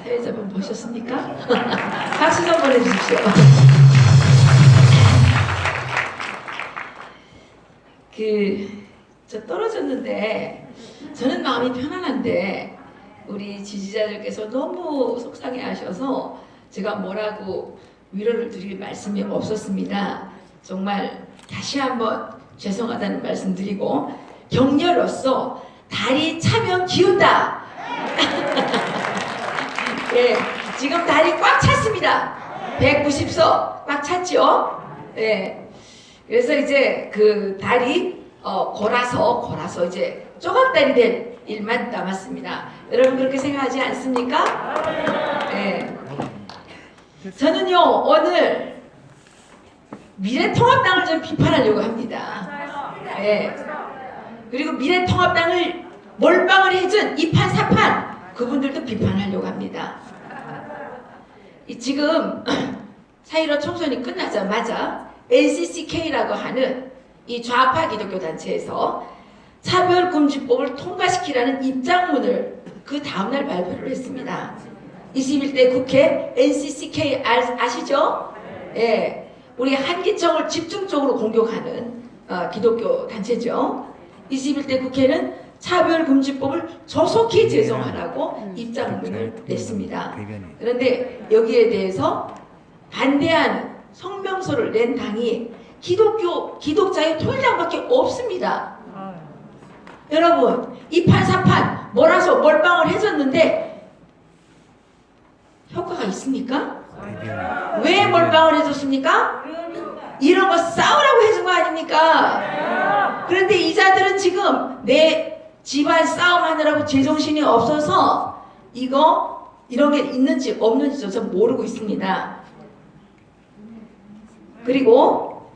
사회자분 보셨습니까? 박수 좀 보내주십시오. 저 떨어졌는데 저는 마음이 편안한데 우리 지지자들께서 너무 속상해하셔서 제가 뭐라고 위로를 드릴 말씀이 없었습니다. 정말 다시 한번 죄송하다는 말씀 드리고 격려로서 다리 차면 기운다. 예, 지금 다리 꽉 찼습니다. 190석 꽉 찼죠? 예. 그래서 이제 그 다리 골아서 이제 조각다리 될 일만 남았습니다. 여러분 그렇게 생각하지 않습니까? 예. 저는요 오늘 미래통합당을 좀 비판하려고 합니다. 예. 그리고 미래통합당을 몰빵을 해준 이판 사판 그분들도 비판하려고 합니다. 지금 4.15 총선이 끝나자마자 NCCK라고 하는 이 좌파 기독교 단체에서 차별금지법을 통과시키라는 입장문을 그 다음날 발표를 했습니다. 21대 국회 NCCK 아시죠? 예, 우리 한기총을 집중적으로 공격하는 기독교 단체죠. 21대 국회는 차별금지법을 조속히 제정하라고 입장문을 냈습니다. 그런데 여기에 대해서 반대하는 성명서를 낸 당이 기독자의 통일당밖에 없습니다. 여러분 이판사판 몰아서 몰빵을 해줬는데 효과가 있습니까? 왜 몰빵을 해줬습니까? 이런 거 싸우라고 해준 거 아닙니까? 그런데 이자들은 지금 내 집안 싸움하느라고 제정신이 없어서 이런 게 있는지 없는지조차 모르고 있습니다. 그리고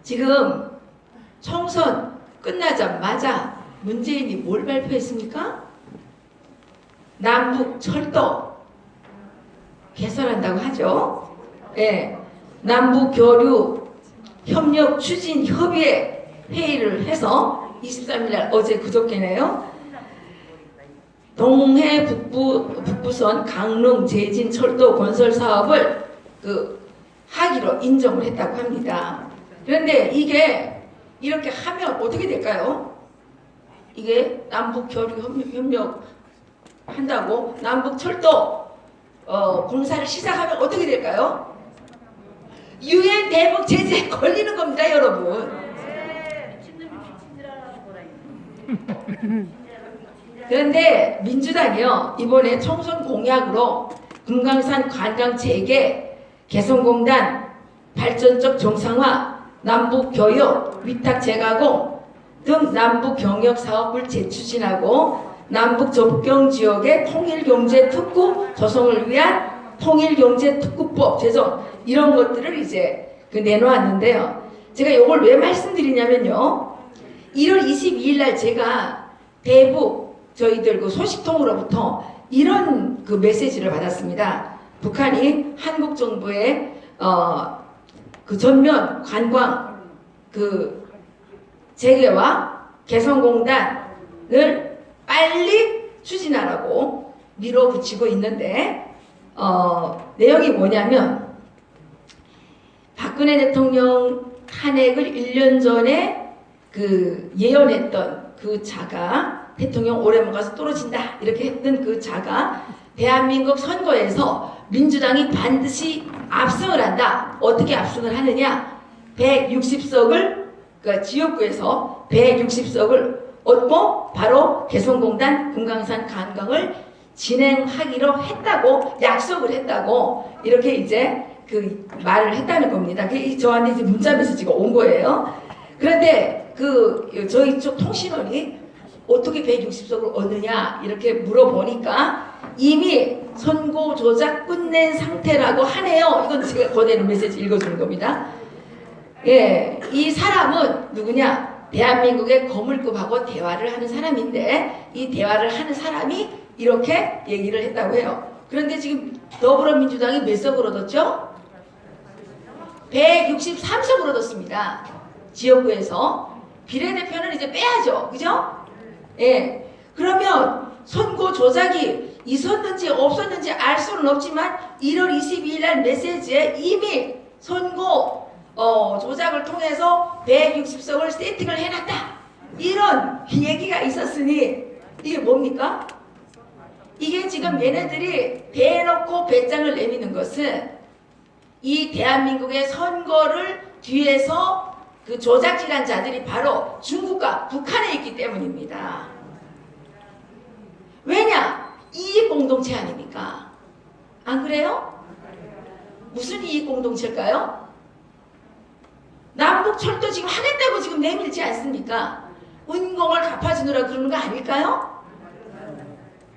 지금 총선 끝나자마자 문재인이 뭘 발표했습니까? 남북 철도 개선한다고 하죠. 예, 남북 교류 협력 추진 협의회 회의를 해서 23일날 어제 그저께네요. 동해 북부선 강릉 제진 철도 건설 사업을 하기로 인정을 했다고 합니다. 그런데 이게 이렇게 하면 어떻게 될까요? 이게 남북 교류 협력 한다고 남북 철도 공사를 시작하면 어떻게 될까요? 유엔 대북 제재에 걸리는 겁니다, 여러분. 그런데 민주당이요 이번에 총선 공약으로 금강산 관광 재개, 개성공단 발전적 정상화, 남북 교육, 위탁 재가공 등 남북 경역 사업을 재추진하고 남북 접경 지역의 통일경제 특구 조성을 위한 통일경제특구법 제정 이런 것들을 이제 내놓았는데요. 제가 이걸 왜 말씀드리냐면요. 1월 22일 날 제가 대북 저희들 그 소식통으로부터 이런 그 메시지를 받았습니다. 북한이 한국 정부의 그 전면 관광 그 재개와 개성공단을 빨리 추진하라고 밀어붙이고 있는데 내용이 뭐냐면 박근혜 대통령 탄핵을 1년 전에 그 예언했던 그 자가 대통령 오래 못 가서 떨어진다 이렇게 했던 그 자가 대한민국 선거에서 민주당이 반드시 압승을 한다. 어떻게 압승을 하느냐? 160석을 그 지역구에서 160석을 얻고 바로 개성공단 금강산 관광을 진행하기로 했다고 약속을 했다고 이렇게 이제 그 말을 했다는 겁니다. 그게 저한테 이제 문자 메시지가 온 거예요. 그런데 저희 쪽 통신원이 어떻게 160석을 얻느냐 이렇게 물어보니까 이미 선고 조작 끝낸 상태라고 하네요. 이건 제가 그대로 메시지 읽어주는 겁니다. 예, 이 사람은 누구냐? 대한민국의 거물급하고 대화를 하는 사람인데 이 대화를 하는 사람이 이렇게 얘기를 했다고 해요. 그런데 지금 더불어민주당이 몇 석을 얻었죠? 163석을 얻었습니다. 지역구에서. 비례대표는 이제 빼야죠. 그죠? 예. 그러면 선거 조작이 있었는지 없었는지 알 수는 없지만 1월 22일 날 메시지에 이미 선거 조작을 통해서 160석을 세팅을 해놨다. 이런 얘기가 있었으니 이게 뭡니까? 이게 지금 얘네들이 대놓고 배짱을 내미는 것은 이 대한민국의 선거를 뒤에서 그 조작질한 자들이 바로 중국과 북한에 있기 때문입니다. 왜냐? 이익 공동체 아닙니까? 안 그래요? 무슨 이익 공동체일까요? 남북철도 지금 하겠다고 지금 내밀지 않습니까? 은공을 갚아주느라 그러는 거 아닐까요?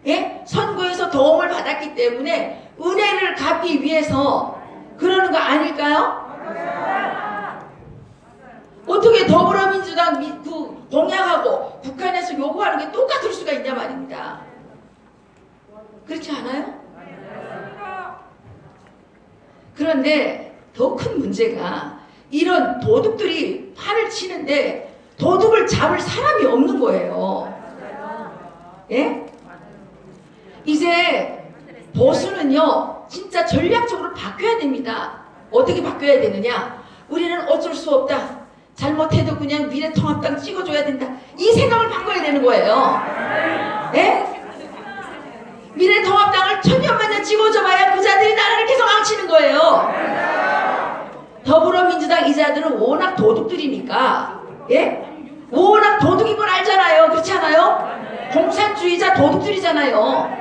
예? 선거에서 도움을 받았기 때문에 은혜를 갚기 위해서 그러는 거 아닐까요? 어떻게 더불어민주당 그 공약하고 북한에서 요구하는 게 똑같을 수가 있냐 말입니다. 그렇지 않아요? 그런데 더 큰 문제가 이런 도둑들이 판을 치는데 도둑을 잡을 사람이 없는 거예요. 예? 이제 보수는요 진짜 전략적으로 바뀌어야 됩니다. 어떻게 바뀌어야 되느냐? 우리는 어쩔 수 없다. 잘못해도 그냥 미래통합당 찍어줘야 된다. 이 생각을 바꿔야 되는 거예요. 예? 미래통합당을 천년만년 찍어줘봐야 그 자들이 나라를 계속 망치는 거예요. 더불어민주당 이 자들은 워낙 도둑들이니까, 예? 워낙 도둑인 걸 알잖아요. 그렇지 않아요? 공산주의자 도둑들이잖아요.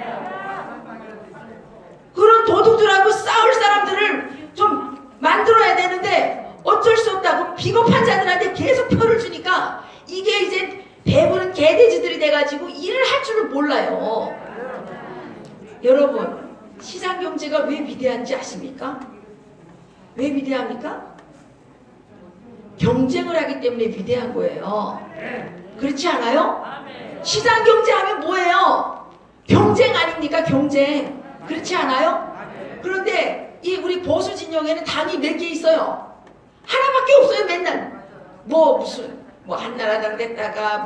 그런 도둑들하고 싸울 사람들을 좀 만들어야 되는데 어쩔 수 없다고 비겁한 자들한테 계속 표를 주니까 이게 이제 배부른 개돼지들이 돼가지고 일을 할 줄을 몰라요. 여러분, 시장경제가 왜 위대한지 아십니까? 왜 위대합니까? 경쟁을 하기 때문에 위대한 거예요. 그렇지 않아요? 시장경제 하면 뭐예요? 경쟁 아닙니까? 경쟁. 그렇지 않아요? 그런데 이 우리 보수 진영에는 당이 몇 개 있어요? 하나밖에 없어요. 맨날 무슨 한나라당 됐다가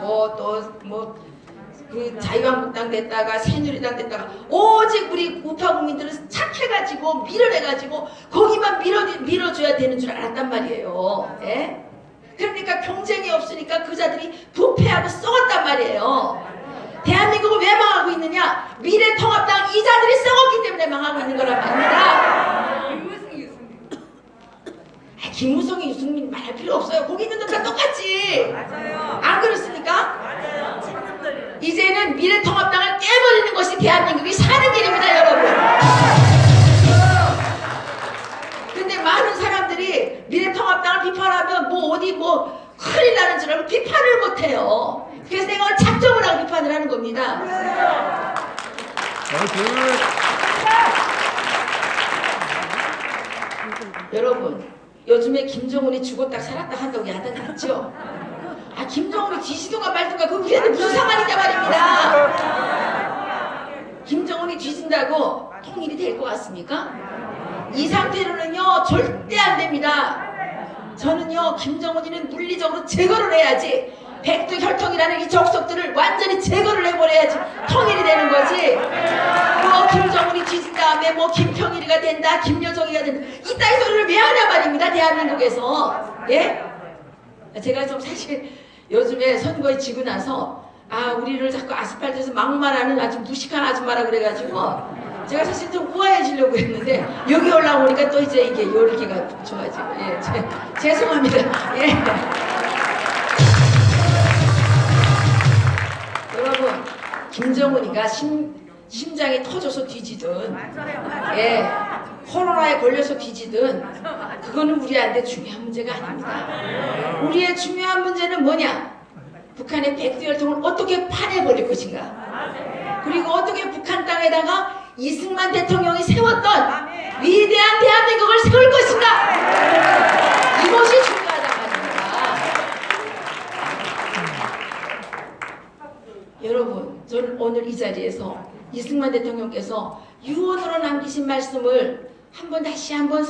그 자유한국당 됐다가 새누리당 됐다가 오직 우리 우파 국민들은 착해가지고 밀어내가지고 거기만 밀어줘야 되는 줄 알았단 말이에요. 예? 그러니까 경쟁이 없으니까 그자들이 부패하고 썩었단 말이에요. 대한민국을 왜 망하고 있느냐? 미래통합당 이자들이 썩었기 때문에 망하고 있는 거란 말입니다. 김무성이 유승민 말할 필요 없어요. 거기 있는 놈 다 똑같지. 맞아요. 안 그렇습니까? 맞아요. 이제는 미래통합당을 깨버리는 것이 대한민국이 사는 길입니다, 여러분. 근데 많은 사람들이 미래통합당을 비판하면 큰일 나는 줄 알고 비판을 못해요. 그래서 내가 오늘 작정을 하고 비판을 하는 겁니다. 여러분, 요즘에 김정은이 죽었다 살았다 한다고 야단났죠? 김정은이 뒤지든가 말든가 그거 우리한테 무슨 상관이냐 말입니다. 김정은이 뒤진다고 통일이 될 것 같습니까? 이 상태로는요 절대 안 됩니다. 저는요 김정은이는 물리적으로 제거를 해야지, 백두혈통이라는 이 적석들을 완전히 제거를 해버려야지 통일이 되는 거지. 김정은이 뒤진 다음에 김평일이가 된다, 김여정이가 된다, 이따위 소리를 왜 하냐 말입니다. 대한민국에서. 예? 제가 좀 사실 요즘에 선거에 지고 나서 우리를 자꾸 아스팔트에서 막말하는 아주 무식한 아줌마라 그래가지고 제가 사실 좀 우아해지려고 했는데 여기 올라오니까 또 이제 이게 열기가 좋아지고, 예, 죄송합니다. 예. 여러분, 김정은이가 심장이 터져서 뒤지든, 예, 코로나에 걸려서 뒤지든 그거는 우리한테 중요한 문제가 아닙니다. 우리의 중요한 문제는 뭐냐? 북한의 백두혈통을 어떻게 파내버릴 것인가? 그리고 어떻게 북한 땅에다가 이승만 대통령이 세웠던 위대한 대한민국을 세울 것인가? 이것이 중요하단 말입니다. 여러분, 저는 오늘 이 자리에서 이승만 대통령께서 유언으로 남기신 말씀을 다시 한번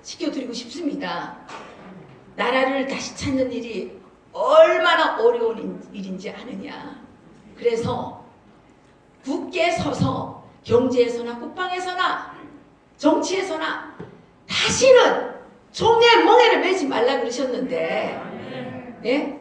시켜드리고 싶습니다. 나라를 다시 찾는 일이 얼마나 어려운 일인지 아느냐. 그래서 함께 서서 경제에서나 국방에서나 정치에서나 다시는 종의 멍에를 매지 말라 그러셨는데, 예?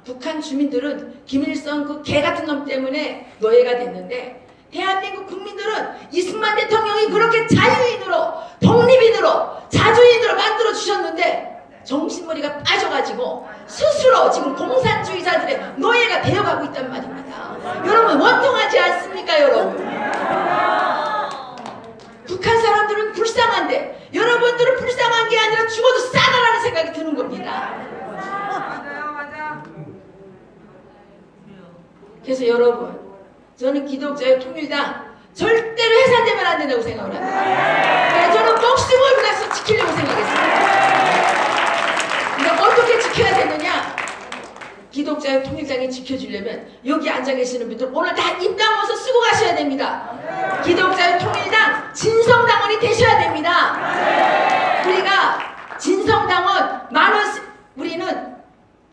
북한 주민들은 김일성 그 개 같은 놈 때문에 노예가 됐는데, 대한민국 국민들은 이승만 대통령이 그렇게 자유인으로, 독립인으로, 자주인으로 만들어 주셨는데 정신머리가 빠져가지고 스스로 지금 공산주의자들의 노예가 되어가고 있단 말입니다. 여러분, 원통하지 않습니까, 여러분? 북한 사람들은 불쌍한데 여러분들은 불쌍한 게 아니라 죽어도 싸다라는 생각이 드는 겁니다. 그래서 여러분, 저는 기독자의 통일당 절대로 해산되면 안 된다고 생각을 합니다. 그래서 저는 목숨을 걸어서 지키려고 생각했습니다. 근데 어떻게 지켜야 되느냐? 기독자의 통일당이 지켜주려면 여기 앉아 계시는 분들 오늘 다 입당원서 쓰고 가셔야 됩니다. 기독자의 통일당 진성당원이 되셔야 됩니다. 우리가 진성당원 우리는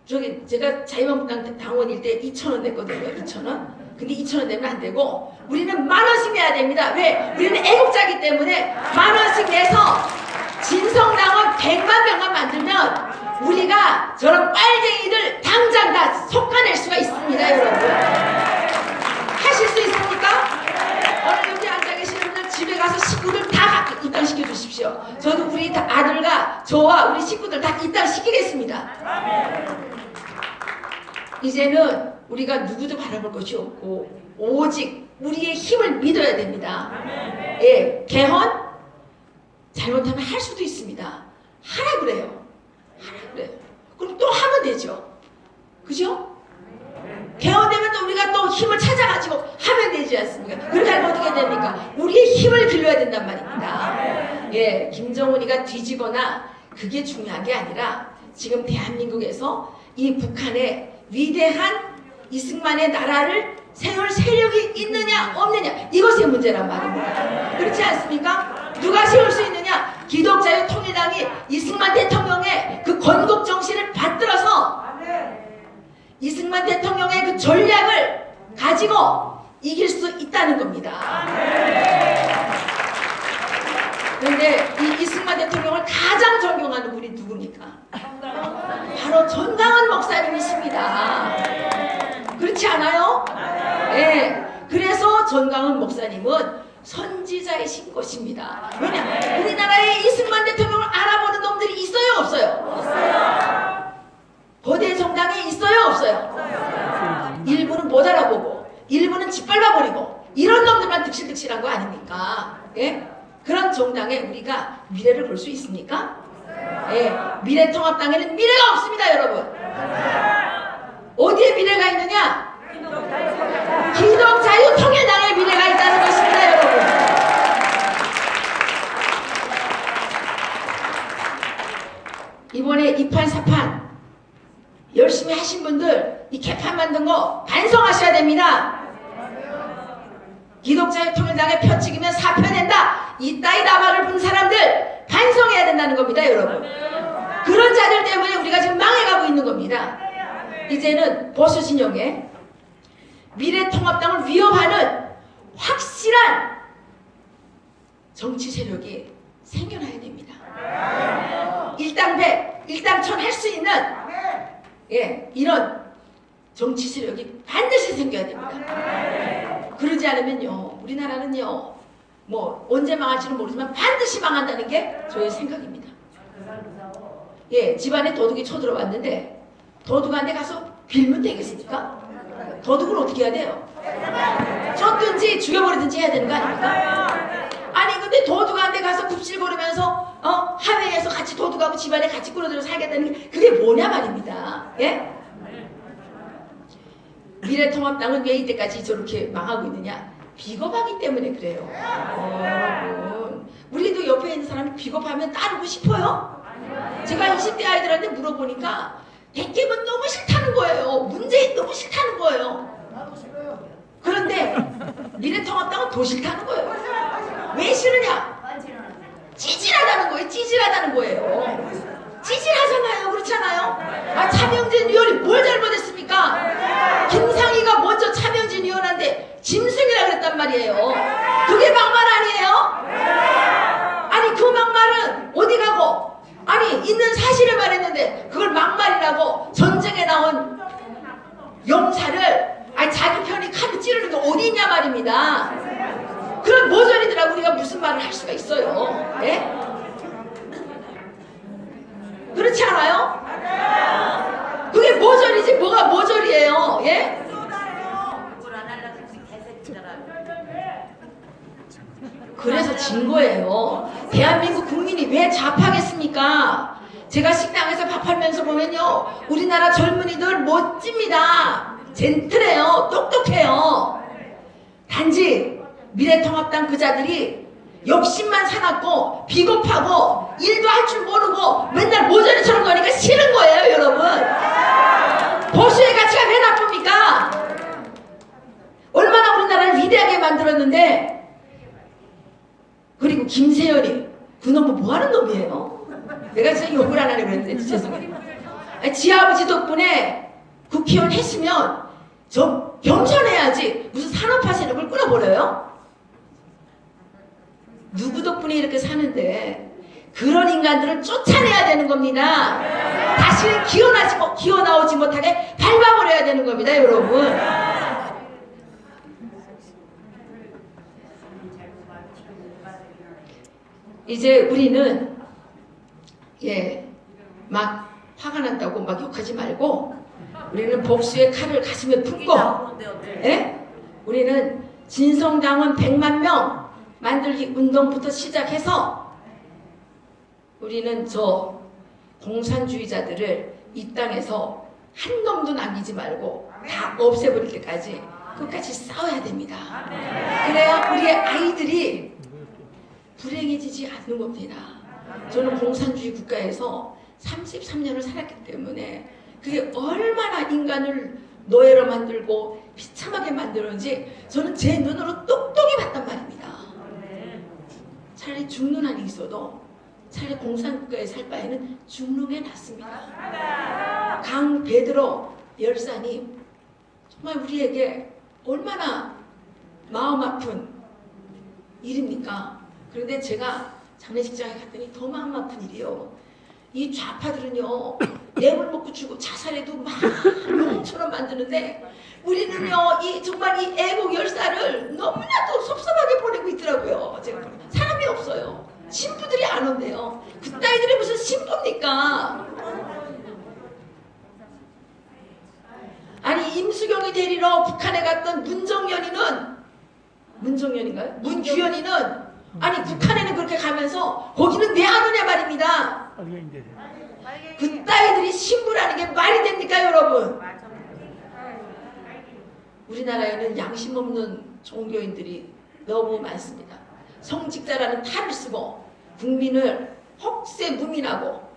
저기 제가 자유한국당 당원일 때 2,000원 냈거든요. 2,000원. 근데 2,000원 내면 안 되고 우리는 10,000원씩 내야 됩니다. 왜? 우리는 애국자이기 때문에 10,000원씩 내서 진성당원 100만 명만 만들면 우리가 저런 빨갱이들 당장 다 속아낼 수가 있습니다. 여러분, 하실 수 있습니까? 오늘 여기 앉아 계시는 분들 집에 가서 식구들 다 입당시켜 주십시오. 저도 우리 아들과 저와 우리 식구들 다 입당시키겠습니다. 이제는 우리가 누구도 바라볼 것이 없고 오직 우리의 힘을 믿어야 됩니다. 예, 개헌 잘못하면 할 수도 있습니다. 하라 그래요. 하라 그래요. 그럼 또 하면 되죠. 그죠? 개헌되면 또 우리가 또 힘을 찾아가지고 하면 되지 않습니까? 그렇게 하면 어떻게 됩니까? 우리의 힘을 길러야 된단 말입니다. 예, 김정은이가 뒤지거나 그게 중요한 게 아니라 지금 대한민국에서 이 북한의 위대한 이승만의 나라를 세울 세력이 있느냐 없느냐, 이것이 문제란 말입니다. 그렇지 않습니까? 누가 세울 수 있느냐? 기독자유 통일당이 이승만 대통령의 그 건국 정신을 받들어서 이승만 대통령의 그 전략을 가지고 이길 수 있다는 겁니다. 그런데 이 이승만 대통령을 가장 존경하는 분이 누굽니까? 바로 전광훈 목사님이십니다. 그렇지 않아요? 네. 그래서 전광훈 목사님은 선지자이신 것입니다. 왜냐? 우리나라에 이승만 대통령을 알아보는 놈들이 있어요, 없어요? 없어요. 거대 정당에 있어요, 없어요? 일부는 못 알아보고 일부는 짓밟아버리고 이런 놈들만 득실득실한 거 아닙니까? 예? 그런 정당에 우리가 미래를 볼 수 있습니까? 예, 미래통합당에는 미래가 없습니다, 여러분. 어디에 미래가 있느냐? 기독자유통일당에 미래가 있다는 것입니다, 여러분. 이번에 2판 4판 열심히 하신 분들 이 개판 만든 거 반성하셔야 됩니다. 기독자유통일당에 표 찍으면 사표낸다, 이따위 나발을 분 사람들 반성해야 된다는 겁니다, 여러분. 그런 자들 때문에 우리가 지금 망해가고 있는 겁니다. 이제는 보수 진영에 미래통합당을 위협하는 확실한 정치 세력이 생겨나야 됩니다. 일당백, 일당천 할 수 있는 이런 정치 세력이 반드시 생겨야 됩니다. 그러지 않으면요, 우리나라는요, 뭐 언제 망할지는 모르지만 반드시 망한다는 게 저의 생각입니다. 예, 집안에 도둑이 쳐들어왔는데 도둑한테 가서 빌면 되겠습니까? 도둑을 어떻게 해야 돼요? 쫓든지 죽여버리든지 해야 되는 거 아닙니까? 아니 근데 도둑한테 가서 굽실거리면서 하회에서 같이 도둑하고 집안에 같이 끌어들여 살겠다는 게 그게 뭐냐 말입니다. 예? 미래통합당은 왜 이때까지 저렇게 망하고 있느냐? 비겁하기 때문에 그래요. 여러분, 우리도 옆에 있는 사람이 비겁하면 따르고 싶어요? 제가 20대 아이들한테 물어보니까 대개는 너무 싫다는 거예요. 문재인 너무 싫다는 거예요. 그런데 미래통합당은 더 싫다는 거예요. 왜 싫으냐? 찌질하다는 거예요. 찌질하다는 거예요. 찌질하잖아요. 그렇잖아요. 차명진 의원이 뭘 잘못했습니까? 김상희가 먼저 차명진 의원한테 짐승이라 그랬단 말이에요. 그게 막말 아니에요? 아니 그 막말은 어디 가고, 아니 있는 사실을 말했는데 그걸 막말이라고 전쟁에 나온 용사를 아니 자기 편이 칼을 찌르는 게 어디 있냐 말입니다. 그런 모조리들하고 우리가 무슨 말을 할 수가 있어요? 예? 그렇지 않아요? 그게 모조리지 뭐가 모조리예요? 예? 그래서 진 거예요. 대한민국 국민이 왜 좌파겠습니까? 제가 식당에서 밥하면서 보면요, 우리나라 젊은이들 멋집니다. 젠틀해요. 똑똑해요. 단지 미래통합당 그자들이 욕심만 사납고 비겁하고 일도 할 줄 모르고 맨날 모조리처럼 거니까 싫은 거예요, 여러분. 보수의 가치가 왜 나쁩니까? 얼마나 우리나라를 위대하게 만들었는데. 그리고 김세연이 그놈은 뭐하는 놈이에요? 내가 진짜 욕을 안 하려고 했는데 죄송해요. 지 아버지 덕분에 국회의원 했으면 저 겸손해야지 무슨 산업화 세력을 끌어버려요? 누구 덕분에 이렇게 사는데 그런 인간들을 쫓아내야 되는 겁니다. 다시는 기어나오지 못하게 밟아버려야 되는 겁니다, 여러분. 이제 우리는 막 화가 난다고 막 욕하지 말고 우리는 복수의 칼을 가슴에 품고 우리는 진성당원 100만 명 만들기 운동부터 시작해서 우리는 저 공산주의자들을 이 땅에서 한 놈도 남기지 말고 다 없애버릴 때까지 끝까지 싸워야 됩니다. 그래야 우리의 아이들이 불행해지지 않는 겁니다. 저는 공산주의 국가에서 33년을 살았기 때문에 그게 얼마나 인간을 노예로 만들고 비참하게 만들었는지 저는 제 눈으로 똑똑히 봤단 말입니다. 차라리 죽는 한이 있어도 차라리 공산국가에 살 바에는 죽는 게 낫습니다. 강 베드로 열사님 정말 우리에게 얼마나 마음 아픈 일입니까? 그런데 제가 장례식장에 갔더니 더 마음 아픈 일이요. 이 좌파들은요, 뇌물 먹고 죽고 자살해도 막 영웅처럼 만드는데 우리는요, 정말 이 애국 열사를 너무나도 섭섭하게 보내고 있더라고요. 제가 사람이 없어요. 신부들이 안 온대요. 그따위들이 무슨 신부입니까? 아니 임수경이 데리러 북한에 갔던 문정연인가요? 문규현이는 아니 북한에는 그렇게 가면서 거기는 왜 안 오냐 말입니다. 그따위들이 신부라는 게 말이 됩니까, 여러분? 우리나라에는 양심 없는 종교인들이 너무 많습니다. 성직자라는 탈을 쓰고 국민을 헛새무민하고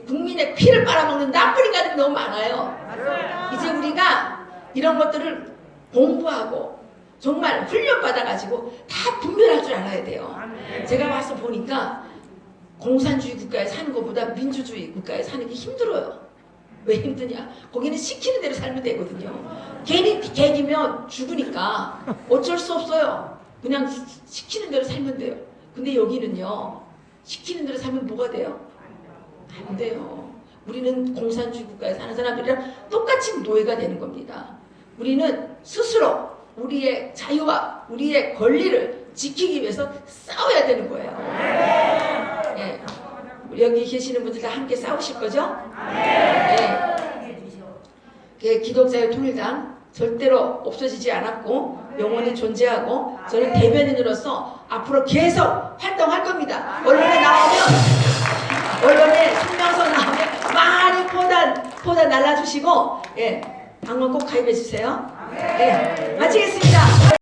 국민의 피를 빨아먹는 나쁜 인간들이 너무 많아요. 이제 우리가 이런 것들을 공부하고 정말 훈련받아가지고 다 분별할 줄 알아야 돼요. 제가 와서 보니까 공산주의 국가에 사는 것보다 민주주의 국가에 사는 게 힘들어요. 왜 힘드냐? 거기는 시키는 대로 살면 되거든요. 괜히 개기면 죽으니까 어쩔 수 없어요. 그냥 시키는 대로 살면 돼요. 근데 여기는요, 시키는 대로 살면 뭐가 돼요? 안 돼요. 우리는 공산주의 국가에 사는 사람들이랑 똑같이 노예가 되는 겁니다. 우리는 스스로 우리의 자유와 우리의 권리를 지키기 위해서 싸워야 되는 거예요. 예. 여기 계시는 분들 다 함께 싸우실 거죠? 예. 기독자유 통일당 절대로 없어지지 않았고 영원히 존재하고 저는 대변인으로서 앞으로 계속 활동할 겁니다. 언론에 나오면, 언론에 성명서 나오면 많이 포단 날라주시고, 예. 당원 꼭 가입해 주세요. 예. 마치겠습니다.